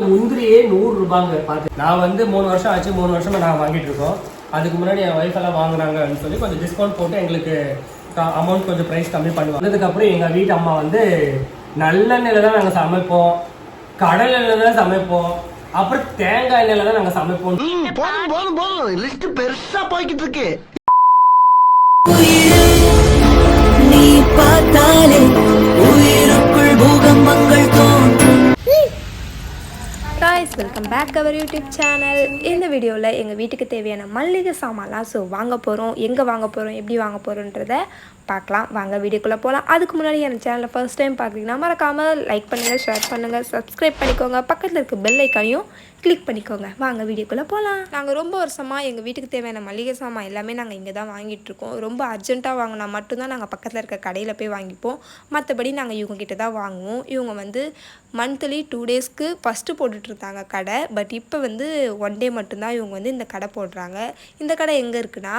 முந்திரியே 100 ரூபாங்க. பார்த்து நான் வந்து 3 வருஷம் ஆச்சு, 3 வருஷமா நான் வாங்கிட்டு இருக்கோம். அதுக்கு முன்னாடி என் ஒய்ஃப் எல்லாம் வாங்குறாங்க அப்படின்னு சொல்லி கொஞ்சம் டிஸ்கவுண்ட் போட்டு எங்களுக்கு அமௌண்ட் கொஞ்சம் ப்ரைஸ் கம்மி பண்ணுவாங்க. அதுக்கப்புறம் எங்கள் வீட்டு அம்மா வந்து நல்லெண்ணெயில் தான் நாங்கள் சமைப்போம், கடல் எண்ணெயில் தான் சமைப்போம், அப்புறம் தேங்காய் எண்ணெயில் தான் நாங்கள் சமைப்போம். லிஸ்ட் பெருசா போய்கிட்டு இருக்கு. நீ பார்த்தாலே உயிருக்குள் பூகம்பங்கள் தோன்றும். guys, welcome back our YouTube channel. இந்த வீடியோவில் எங்கள் வீட்டுக்கு தேவையான மல்லிகை சாமான்லாம் வாங்க போகிறோம். எங்கே வாங்க போகிறோம், எப்படி வாங்க போகிறோன்றதை பார்க்கலாம். வாங்க வீடியோக்குள்ளே போகலாம். அதுக்கு முன்னாடி என் சேனலில் ஃபர்ஸ்ட் டைம் பார்க்குறீங்கன்னா மறக்காமல் லைக் பண்ணுங்கள், ஷேர் பண்ணுங்கள், சப்ஸ்கிரைப் பண்ணிக்கோங்க. பக்கத்தில் இருக்க பெல் ஐக்கானையும் கிளிக் பண்ணிக்கோங்க. வாங்க வீடியோக்குள்ளே போகலாம். நாங்கள் ரொம்ப வருஷமாக எங்கள் வீட்டுக்கு தேவையான மளிகை சாமான் எல்லாமே நாங்கள் இங்கே தான் வாங்கிட்டுருக்கோம். ரொம்ப அர்ஜென்ட்டாக வாங்கினா மட்டும்தான் நாங்கள் பக்கத்தில் இருக்க கடையில் போய் வாங்கிப்போம். மற்றபடி நாங்கள் இவங்ககிட்ட தான் வாங்குவோம். இவங்க வந்து மந்த்லி 2 டேஸ்க்கு ஃபஸ்ட்டு போட்டுட்ருந்தாங்க கடை. பட் இப்போ வந்து 1 டே மட்டும்தான் இவங்க வந்து இந்த கடை போடுறாங்க. இந்த கடை எங்கே இருக்குன்னா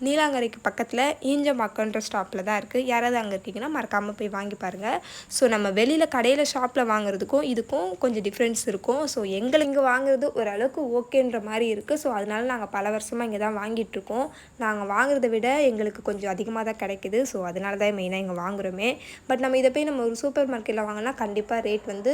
நீலாங்கரைக்கு பக்கத்தில் ஈஞ்சமாக்கன்ற ஸ்டாப்பில் தான் இருக்குது. யாராவது அங்கே இருக்கீங்கன்னா மறக்காமல் போய் வாங்கி பாருங்கள். ஸோ நம்ம வெளியில் கடையில் ஷாப்பில் வாங்குறதுக்கும் இதுக்கும் கொஞ்சம் டிஃப்ரென்ஸ் இருக்கும். ஸோ எங்களை இங்கே வாங்குறது ஓரளவுக்கு ஓகேன்ற மாதிரி இருக்குது. ஸோ அதனால நாங்கள் பல வருஷமாக இங்கே தான் வாங்கிட்டுருக்கோம். நாங்கள் வாங்குறத விட எங்களுக்கு கொஞ்சம் அதிகமாக தான் கிடைக்குது. ஸோ அதனால தான் மெயினாக இங்கே வாங்குகிறோமே. பட் நம்ம இதை போய் நம்ம ஒரு சூப்பர் மார்க்கெட்டில் வாங்கினா கண்டிப்பாக ரேட் வந்து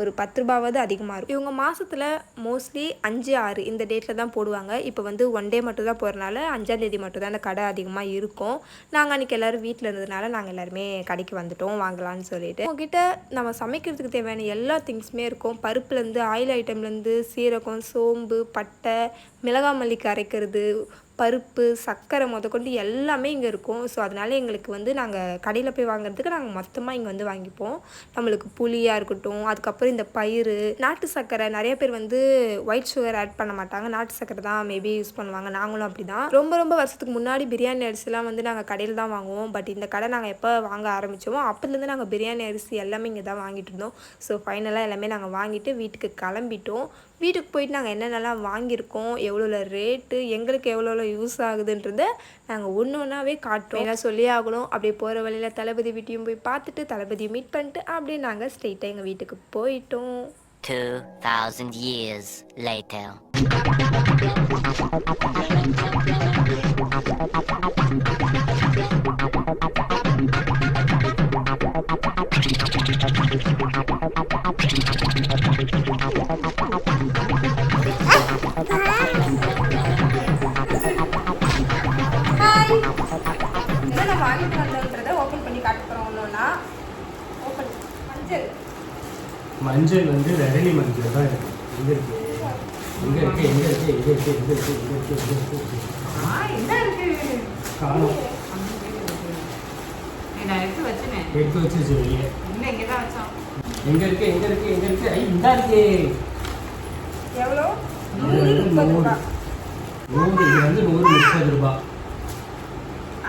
ஒரு 10 ரூபாவது அதிகமாக இருக்கும். இவங்க மாதத்தில் மோஸ்ட்லி 5, 6 இந்த டேட்டில் தான் போடுவாங்க. இப்போ வந்து 1 டே மட்டும் தான் போகிறனால 5ஆம் தேதி மட்டும் தான் அந்த கடை அதிகமாக இருக்கும். நாங்கள் அன்றைக்கி எல்லோரும் வீட்டில் இருந்ததுனால நாங்கள் எல்லாருமே கடைக்கு வந்துட்டோம் வாங்கலான்னு சொல்லிட்டு. உங்ககிட்ட நம்ம சமைக்கிறதுக்கு தேவையான எல்லா திங்ஸுமே இருக்கும். பருப்புலேருந்து, ஆயில் ஐட்டம்லேருந்து, சீரகம், சோம்பு, பட்டை, மிளகாய் மல்லிக்கு அரைக்கிறது, பருப்பு, சர்க்கரை முதற்கொண்டு எல்லாமே இங்கே இருக்கும். ஸோ அதனால் எங்களுக்கு வந்து நாங்கள் கடையில் போய் வாங்குறதுக்கு நாங்கள் மொத்தமாக இங்கே வந்து வாங்கிப்போம். நம்மளுக்கு புளியாக இருக்கட்டும், அதுக்கப்புறம் இந்த பயிறு, நாட்டு சர்க்கரை. நிறைய பேர் வந்து ஒயிட் சுகர் ஆட் பண்ண மாட்டாங்க, நாட்டு சர்க்கரை தான் மேபி யூஸ் பண்ணுவாங்க. நாங்களும் அப்படி தான். ரொம்ப வருஷத்துக்கு முன்னாடி பிரியாணி அரிசிலாம் வந்து நாங்கள் கடையில் தான் வாங்குவோம். பட் இந்த கடை நாங்கள் எப்போ வாங்க ஆரம்பித்தோமோ அப்போலேருந்து நாங்கள் பிரியாணி அரிசி எல்லாமே இங்கே தான் வாங்கிட்டு இருந்தோம். ஸோ ஃபைனலாக எல்லாமே நாங்கள் வாங்கிட்டு வீட்டுக்கு கிளம்பிட்டோம். வீட்டுக்கு போயிட்டு நாங்கள் என்னென்னலாம் வாங்கியிருக்கோம், எவ்வளோ ரேட்டு, எங்களுக்கு எவ்வளோ யூஸ் ஆகுதுன்றதை நாங்கள் ஒன்றாவே காட்டுறோம். ஏன்னா சொல்லி ஆகணும். அப்படியே போகிற வழியில் தளபதி வீட்டையும் போய் பார்த்துட்டு தளபதியை மீட் பண்ணிட்டு அப்படியே நாங்கள் ஸ்ட்ரெயிட்டாக எங்கள் வீட்டுக்கு போயிட்டோம். 2000 years later. வாங்கிட்டு வந்தோன்றதை ஓப்பன் பண்ணி காட்ட போகிறோம். ஒன்றுனா ஓப்பன் மஞ்சள் வந்து விரலி மஞ்சள் தான் இருக்குது. எங்கே இருக்குது, எங்கே இருக்குது, எங்கே இருக்குது, எங்கே இருக்குது, எங்கே இருக்குது, எங்கே இருக்குது, எங்கே இருக்குது, என்ன இருக்குது காணும். எடுத்து வச்சு வெளியே இங்கே தான் வச்சோம். எங்கே இருக்குது, எங்கே இருக்குது, எங்கே இருக்குது, ஐ இந்தா இருக்கே. எவ்வளோ? இது வந்து 100. இது வந்து 130 ரூபாய்.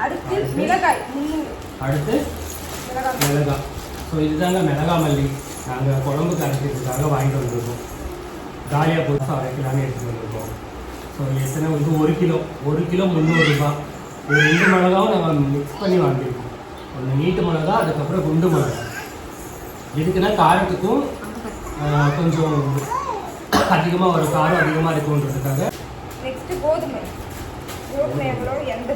அடுத்து மிளகாய் 300. அடுத்து மிளகாய். ஸோ இதுதாங்க மிளகாய் மல்லி. நாங்கள் குழம்புக்கு அரைக்கிறதுக்காக வாங்கிட்டு வந்திருக்கோம். காலியாக போட்டு அரைக்கலான்னு எடுத்துகிட்டு வந்திருக்கோம். ஸோ எத்தனை வந்து 1 கிலோ 300 ரூபாய். ஒரு 2 மிளகாவும் நாங்கள் மிக்ஸ் பண்ணி வாங்கியிருக்கோம். ஒன்று நீட்டு மிளகா, அதுக்கப்புறம் குண்டு மிளகா. எதுக்குன்னா காரத்துக்கும் கொஞ்சம் அதிகமாக ஒரு காரம் அதிகமாக இருக்குன்றதுக்காக. நெக்ஸ்ட்டு கோதுமை எவ்வளோ? 80.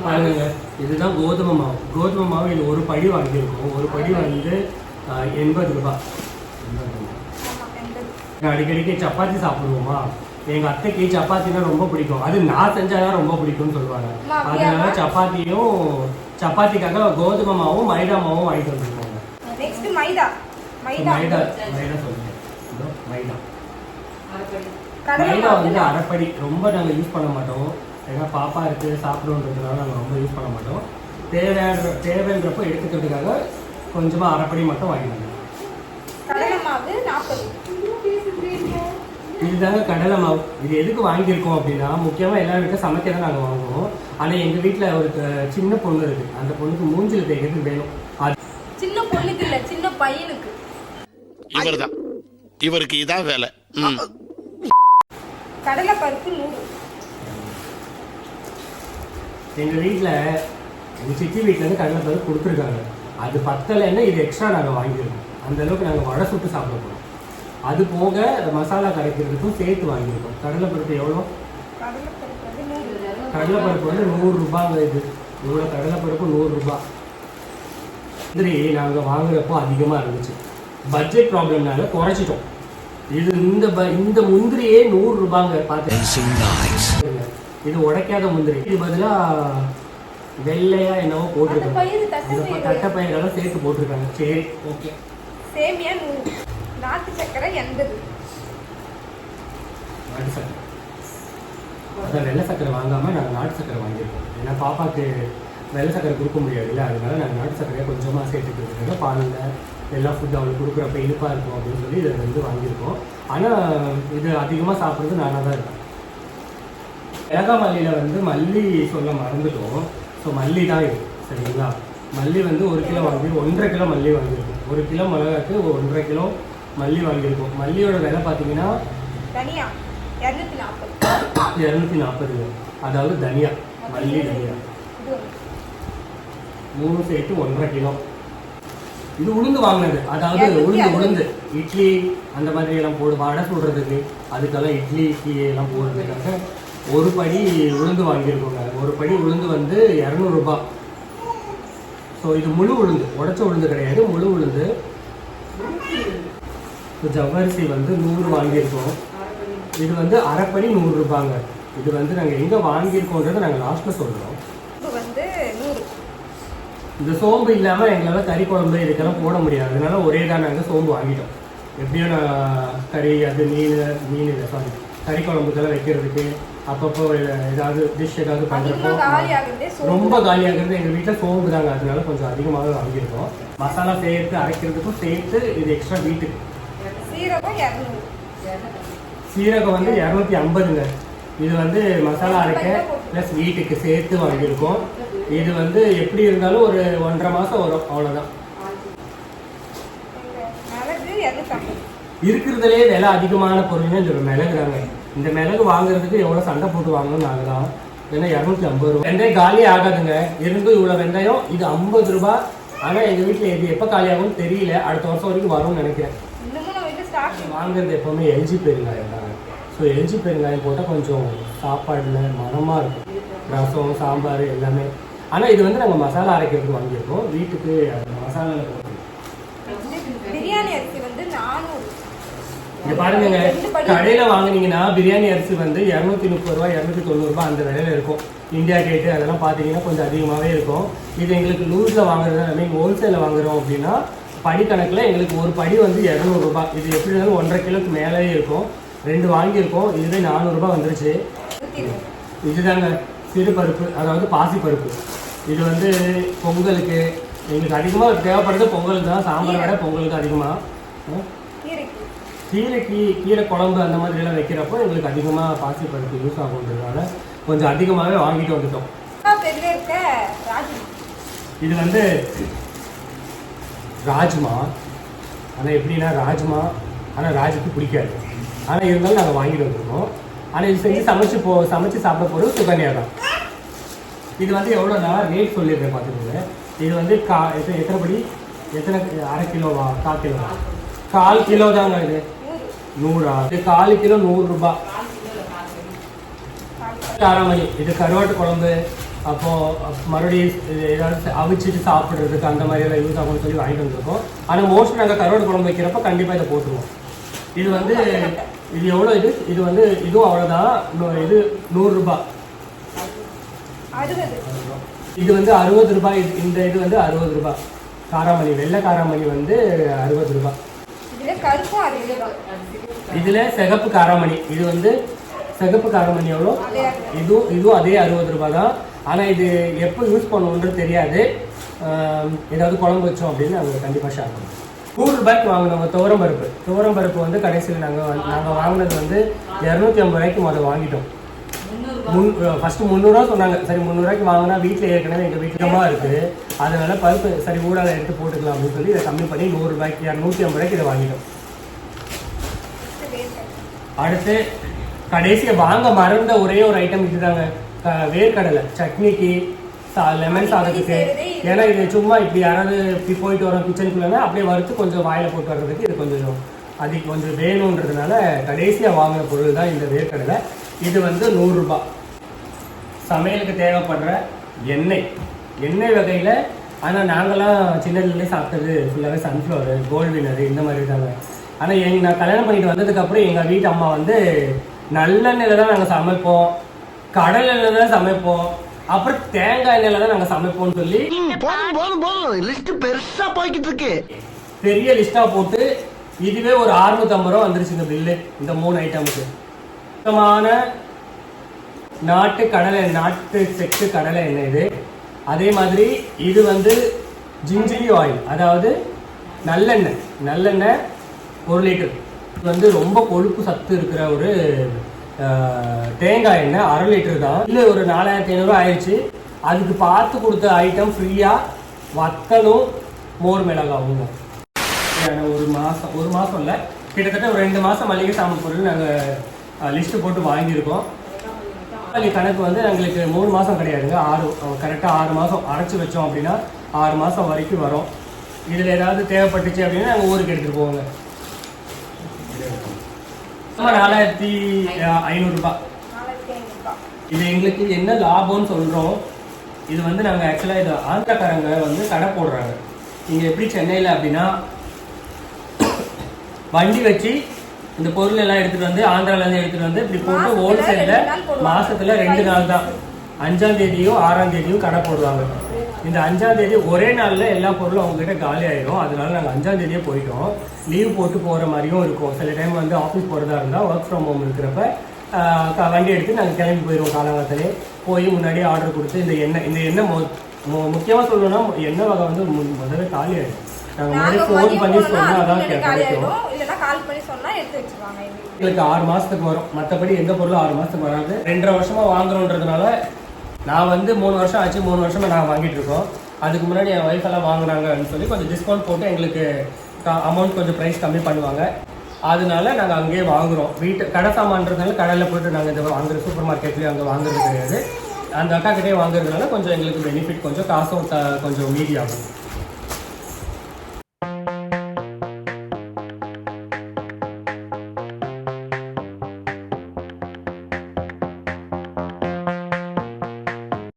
பாருங்க, இதுதான் கோதுமை மாவு. கோதுமை மாவு இது ஒரு படி வாங்கியிருக்கோம். ஒரு படி வந்து 80 ரூபாய். அடிக்கடிக்கு சப்பாத்தி சாப்பிடுவோமா, எங்கள் அத்தைக்கு சப்பாத்தினா ரொம்ப பிடிக்கும். அது நான் செஞ்சாதான் ரொம்ப பிடிக்கும்னு சொல்லுவாங்க. அதனால சப்பாத்திக்காக கோதுமை மாவும் மைதா மாவும் வாங்கிட்டு வந்துருக்கோங்க. நெக்ஸ்ட் மைதா சொல்லுங்க. மைதா வந்து அரைப்படி. ரொம்ப நாங்கள் யூஸ் பண்ண மாட்டோம். ஏன்னா பாப்பா இருக்குது சாப்பிடுன்றதுனால நாங்கள் ரொம்ப யூஸ் பண்ண மாட்டோம். தேவைன்றப்போ எடுத்துக்கிறதுக்காக கொஞ்சமாக அரைப்படி மட்டும் வாங்கிடுவோம். இதுதாங்க கடலை மாவு. இது எதுக்கு வாங்கியிருக்கோம் அப்படின்னா, முக்கியமாக எல்லா வீட்டில் சமைக்க தான் நாங்கள் வாங்குவோம். ஆனால் எங்கள் வீட்டில் ஒரு சின்ன பொண்ணு இருக்குது. அந்த பொண்ணுக்கு மூஞ்சில் தேய்க்கிறது வேணும். அது சின்ன பொண்ணுக்கு இல்லை, சின்ன பையனுக்கு. இவர்தான், இவருக்கு இதான் வேலை. கடலை பருப்பு 100. எங்கள் வீட்டில் எங்கள் சித்தி வீட்டிலேருந்து கடலை பருப்பு கொடுத்துருக்காங்க. அது பத்தலைன்னா இது எக்ஸ்ட்ரா நாங்கள் வாங்கியிருக்கோம். அந்தளவுக்கு நாங்கள் வடை சுட்டு சாப்பிட போகிறோம். அது போக மசாலா கரைக்கிறதுக்கும் சேர்த்து வாங்கியிருக்கோம். கடலைப்பருப்பு எவ்வளோ? கடலைப்பருப்பு வந்து 100 ரூபாங்க. இது இவ்வளோ கடலைப்பருப்பு 100 ரூபா. முந்திரி நாங்கள் வாங்குறப்போ அதிகமாக இருந்துச்சு. பட்ஜெட் ப்ராப்ளம்னால குறைச்சிட்டோம். இது இந்த முந்திரியே 100 ரூபாங்க. பார்த்து இது உடைக்காத முந்திரி. இது பதிலாக வெள்ளையா என்னவோ போட்டிருக்காங்க. தட்டைப்பயிரெல்லாம் சேர்த்து போட்டிருக்காங்க. சரி, ஓகே. சேமியா 100, நாட்டு சக்கரை 80. நாட்டு சக்கரை அதான் வெள்ளை சக்கரை வாங்காமல் நாங்கள் நாட்டு சக்கரை வாங்கியிருக்கோம். ஏன்னா பாப்பாவுக்கு வெள்ளை சக்கரை கொடுக்க முடியாதுல்ல, அதனால நாங்கள் நாட்டு சக்கரையை கொஞ்சமாக சேர்த்துக்கிறதுக்காக பாலில் எல்லா ஃபுட்டு அவளுக்கு கொடுக்குறப்ப இனிப்பாக இருக்கும் அப்படின்னு சொல்லி இதை வந்து வாங்கியிருக்கோம். ஆனால் இது அதிகமாக சாப்பிட்றது நானாக தான் இருக்கேன். மிளகா மல்லியில் வந்து மல்லி சொல்ல மறந்துட்டோம். ஸோ மல்லி தான் இது, சரிங்களா? மல்லி வந்து 1 கிலோ வாங்கி 1.5 கிலோ மல்லி வாங்கியிருக்கோம். 1 கிலோ மிளகாக்கு 1.5 கிலோ மல்லி வாங்கியிருக்கோம். மல்லியோட விலை பார்த்தீங்கன்னா தனியா 240. 240. அதாவது தனியா, மல்லி தனியா 3 சேர்த்து 1.5 கிலோ. இது உளுந்து வாங்கினது, அதாவது உளுந்து இட்லி அந்த மாதிரி எல்லாம் வடை சுடுறதுக்கு அதுக்கெல்லாம் இட்லிக்கு எல்லாம் போடுறதுக்காக ஒரு படி உளுந்து வாங்கியிருக்கோங்க. ஒரு படி உளுந்து வந்து 200 ரூபா. ஸோ இது முழு உளுந்து, உடைச்ச உளுந்து கிடையாது, முழு உளுந்து. ஜவ்வரிசி வந்து 100 வாங்கியிருக்கோம். இது வந்து அரைப்படி 100 ரூபாங்க. இது வந்து நாங்கள் எங்கே வாங்கியிருக்கோன்றதை நாங்கள் லாஸ்ட்டில் சொல்கிறோம். வந்து 100. இந்த சோம்பு இல்லாமல் எங்களால் கறி குழம்பு இதுக்கெல்லாம் போட முடியாது. அதனால ஒரே தான் நாங்கள் சோம்பு வாங்கிட்டோம். எப்படியும் நான் கறி அது மீன் இல்லை சாரி கறி குழம்புக்கெல்லாம் வைக்கிறதுக்கு அப்பப்போ ஏதாவது டிஷ் ஏதாவது பண்ணுறப்போ ரொம்ப காலியாகிறது எங்கள் வீட்டில் சோம்பு தாங்க. அதனால கொஞ்சம் அதிகமாகவே வாங்கியிருக்கோம். மசாலா சேர்த்து அரைக்கிறதுக்கும் சேர்த்து இது எக்ஸ்ட்ரா வீட்டுக்கு. சீரகம் வந்து 250ங்க. இது வந்து மசாலா அரைக்க ப்ளஸ் வீட்டுக்கு சேர்த்து வாங்கியிருக்கோம். இது வந்து எப்படி இருந்தாலும் ஒரு 1.5 மாதம் வரும், அவ்வளோதான். இருக்கிறதுலே விலை அதிகமான பொருள்னு சொல்லுவோம் மிளகு தாங்க. இந்த மிளகு வாங்குறதுக்கு எவ்வளோ சண்டை போட்டு வாங்கணும் நாங்கள் தான். ஏன்னா 250 ரூபா. வெந்தயம் காலி ஆகாதுங்க. இருந்தும் இவ்வளோ வெந்தயம் இது 50 ரூபா. ஆனால் எங்கள் வீட்டில் இது எப்போ காலி ஆகும்னு தெரியல. அடுத்த வருஷம் வரைக்கும் வரும்னு நினைக்கிறேன். வாங்குறது எப்போவுமே எல்ஜி பெருங்காயம் தாங்க. ஸோ எல்ஜி பெருங்காயம் போட்டால் கொஞ்சம் சாப்பாடில் மனமாக இருக்கும், ரசம் சாம்பார் எல்லாமே. ஆனால் இது வந்து நாங்கள் மசாலா அரைக்கிறதுக்கு வாங்கியிருக்கோம். வீட்டுக்கு மசாலாவில் போட்டு பிரியாணி அரிசி வந்து 400. இங்கே பாருங்க, கடையில் வாங்கினீங்கன்னா பிரியாணி அரிசி வந்து 230 ரூபா 290 ரூபா அந்த விலையில இருக்கும். இந்தியா கேட்டு அதெல்லாம் பார்த்தீங்கன்னா கொஞ்சம் அதிகமாகவே இருக்கும். இது எங்களுக்கு லூஸில் வாங்குறது, ஐ மீன் ஹோல்சேலில் வாங்குறோம் அப்படின்னா படி கணக்கில் எங்களுக்கு ஒரு படி வந்து 200 ரூபா. இது எப்படி இருந்தாலும் 1.5 கிலோக்கு மேலே இருக்கும். 2 வாங்கியிருக்கோம். இதுவே 400 ரூபா வந்துருச்சு. இதுதாங்க சிறு பருப்பு, அதாவது பாசி பருப்பு. இது வந்து பொங்கலுக்கு எங்களுக்கு அதிகமாக தேவைப்படுறது பொங்கலுக்கு தான். சாம்பாரை விட பொங்கலுக்கு அதிகமாக. கீரை குழம்பு அந்த மாதிரிலாம் வைக்கிறப்போ எங்களுக்கு அதிகமாக பாசி பருப்பு யூஸ் ஆகுன்றதுனால கொஞ்சம் அதிகமாகவே வாங்கிட்டு வந்துட்டோம். இது வந்து ராஜ்மா. ஆனால் எப்படின்னா ராஜ்மா, ஆனால் ராஜுக்கு பிடிக்காது. ஆனால் இருந்தாலும் நாங்கள் வாங்கிட்டு வந்துருக்கோம். ஆனால் இது செஞ்சு சமைச்சு சாப்பிட போகிறது சுகன்யா தான். இது வந்து எவ்வளோனா ரேட் சொல்லியிருக்கேன் பார்த்துக்கோங்க. இது வந்து எத்தனை படி, எத்தனை, 1/2 கிலோவா 1/4 கிலோவா? 1/4 கிலோ தாங்க. இது 100. இது 1/4 கிலோ 100 ரூபா. காராமணி, இது கருவாட்டு குழம்பு அப்போ மறுபடியும் ஏதாவது அவிச்சிட்டு சாப்பிட்றதுக்கு அந்த மாதிரியெல்லாம் யூஸ் ஆகும்னு சொல்லி வாங்கிட்டு வந்துருக்கோம். ஆனால் மோஸ்ட்லி நாங்கள் கருவாட்டு குழம்பு வைக்கிறப்ப கண்டிப்பாக இதை போட்டுருவோம். இது வந்து இது எவ்வளோ? இது வந்து இதுவும் அவ்வளோதான். இது 100 ரூபா. இது வந்து 60 ரூபாய். இந்த இது வந்து 60 ரூபாய். காராமணி, வெள்ளை காராமணி வந்து 60 ரூபாய். இதில் சிகப்பு காராமணி, இது வந்து சிகப்பு காராமணி எவ்வளோ? இதுவும் அதே 60 ரூபாய் தான். ஆனால் இது எப்போ யூஸ் பண்ணுவோன்றது தெரியாது. ஏதாவது குழம்பு வச்சோம் அப்படின்னு நாங்கள் கண்டிப்பாக ஷேர் பண்ணுவோம். 100 ரூபாய்க்கு வாங்கினவங்க துவரம் பருப்பு வந்து கடைசியில் நாங்கள் வாங்கினது வந்து 250 ரூபாய்க்கு முதல்ல வாங்கிட்டோம். ஃபஸ்ட்டு 300 ரூபா சொன்னாங்க. சரி 300 ரூபாய்க்கு வாங்கினா வீட்டில் ஏற்கனவே எங்கள் வீட்டிலமாக இருக்குது, அதனால பருப்பு சரி ஊடாக எடுத்து போட்டுக்கலாம் அப்படின்னு சொல்லி இதை கம்மி பண்ணி 100 ரூபாய்க்கு 250 ரூபாய்க்கு இதை வாங்கிட்டோம். அடுத்து கடைசியை வாங்க மறந்த ஒரே ஒரு ஐட்டம் இதுதாங்க, வேர்க்கடலை சட்னிக்கு, லெமன் சாதத்துக்கு. ஏன்னா இது சும்மா இப்படி யாராவது இப்படி போயிட்டு வரோம் கிச்சனுக்குள்ளே அப்படியே வறுத்து கொஞ்சம் வாயில் போட்டு வர்றதுக்கு இது கொஞ்சம் அதுக்கு கொஞ்சம் வேணுன்றதுனால கடைசியாக வாங்கின பொருள் தான் இந்த வேர்க்கடலை. இது வந்து 100 ரூபாய். சமையலுக்கு தேவைப்படுற எண்ணெய் வகையில். ஆனால் நாங்களாம் சின்னதுலேருந்தே சாப்பிட்டது ஃபுல்லாகவே சன்ஃப்ளவர், கோல்டு வினர் இந்த மாதிரி தாங்க. ஆனால் நான் கல்யாணம் பண்ணிட்டு வந்ததுக்கப்புறம் எங்கள் வீட்டு அம்மா வந்து நல்லெண்ணெயில் தான் நாங்கள் சமைப்போம், கடல் எண்ணெயில் தான் சமைப்போம், அப்புறம் தேங்காய் எண்ணெயில் தான் நாங்கள் சமைப்போம்னு சொல்லி போதும் லிஸ்ட் பெருசா போய்கிட்டு இருக்கு. பெரிய லிஸ்ட்டாக போட்டு இதுவே ஒரு 650 ரூபா வந்துருச்சு இந்த பில்லு. இந்த 3 ஐட்டமுக்கு சுத்தமான நாட்டு செக்கு கடலை எண்ணெய் இது. அதே மாதிரி இது வந்து ஜிஞ்சரி ஆயில், அதாவது நல்லெண்ணெய் 1 லிட்டர். இது வந்து ரொம்ப கொழுப்பு சத்து இருக்கிற ஒரு தேங்காய் எண்ணெய் 1/2 லிட்டர் தான். இல்லை ஒரு 4500 ஆயிடுச்சு. அதுக்கு பார்த்து கொடுத்த ஐட்டம் ஃப்ரீயாக வத்தலும் மோர் மிளகாவும். ஒரு மாதம் இல்லை, கிட்டத்தட்ட ஒரு 2 மாதம் மளிகை சாமான் பொருள் நாங்கள் லிஸ்ட்டு போட்டு வாங்கியிருக்கோம். கணக்கு வந்து எங்களுக்கு 3 மாதம் கிடையாதுங்க, கரெக்டாக 6 மாதம் அரைச்சி வச்சோம் அப்படின்னா 6 மாதம் வரைக்கும் வரும். இதில் ஏதாவது தேவைப்பட்டுச்சு அப்படின்னா நாங்கள் ஊருக்கு எடுத்துகிட்டு போவோங்க. 4500 ரூபாய். இது எங்களுக்கு என்ன லாபம்னு சொல்கிறோம். இது வந்து நாங்கள் ஆக்சுவலாக இது ஆந்திராக்காரங்க வந்து கடை போடுறாங்க. இங்கே எப்படி சென்னையில் அப்படின்னா வண்டி வச்சு இந்த பொருள் எல்லாம் எடுத்துகிட்டு வந்து ஆந்திராவிலேருந்து எடுத்துகிட்டு வந்து இப்படி போட்டு ஹோல்சேலில் மாதத்தில் 2 நாள் தான், 5ஆம் தேதியும் 6ஆம் தேதியும் கடை போடுவாங்க. இந்த 5ஆம் தேதி ஒரே நாளில் எல்லா பொருளும் அவங்ககிட்ட காலி ஆகிடும். அதனால நாங்கள் 5ஆம் தேதியே போயிட்டோம். லீவ் போட்டு போகிற மாதிரியும் இருக்கும். சில டைம் வந்து ஆஃபீஸ் போகிறதா இருந்தால் ஒர்க் ஃப்ரம் ஹோம் இருக்கிறப்ப வண்டி எடுத்து நாங்கள் கிளம்பி போயிடுவோம். காலங்காலத்திலே போய் முன்னாடியே ஆர்டர் கொடுத்து இந்த எண்ணெய் முக்கியமாக சொல்லணும்னா எண்ணெய் வகை வந்து முதல்ல காலி ஆகிடும். நாங்கள் முன்னாடி ஃபோன் பண்ணி சொன்னால் அதான் கிடைக்கும். எங்களுக்கு 6 மாதத்துக்கு வரும். மற்றபடி எந்த பொருளும் 6 மாதத்துக்கு வராது. 2.5 வருஷமாக வாங்குறோன்றதுனால நான் வந்து 3 வருஷம் ஆச்சு. 3 வருஷமாக நாங்கள் வாங்கிட்டு இருக்கோம். அதுக்கு முன்னாடி என் ஒய்ஃப் எல்லாம் வாங்குறாங்கன்னு சொல்லி கொஞ்சம் டிஸ்கவுண்ட் போட்டு எங்களுக்கு அமௌண்ட் கொஞ்சம் ப்ரைஸ் கம்மி பண்ணுவாங்க. அதனால நாங்கள் அங்கேயே வாங்குகிறோம். கடை சாமான்றதுனால கடையில் போய்ட்டு நாங்கள் இந்த வாங்குற சூப்பர் மார்க்கெட்லேயும் அங்கே வாங்குறது கிடையாது. அந்த அக்கா கிட்டே வாங்குறதுனால கொஞ்சம் எங்களுக்கு பெனிஃபிட், கொஞ்சம் காசும் கொஞ்சம் மீதி ஆகும்.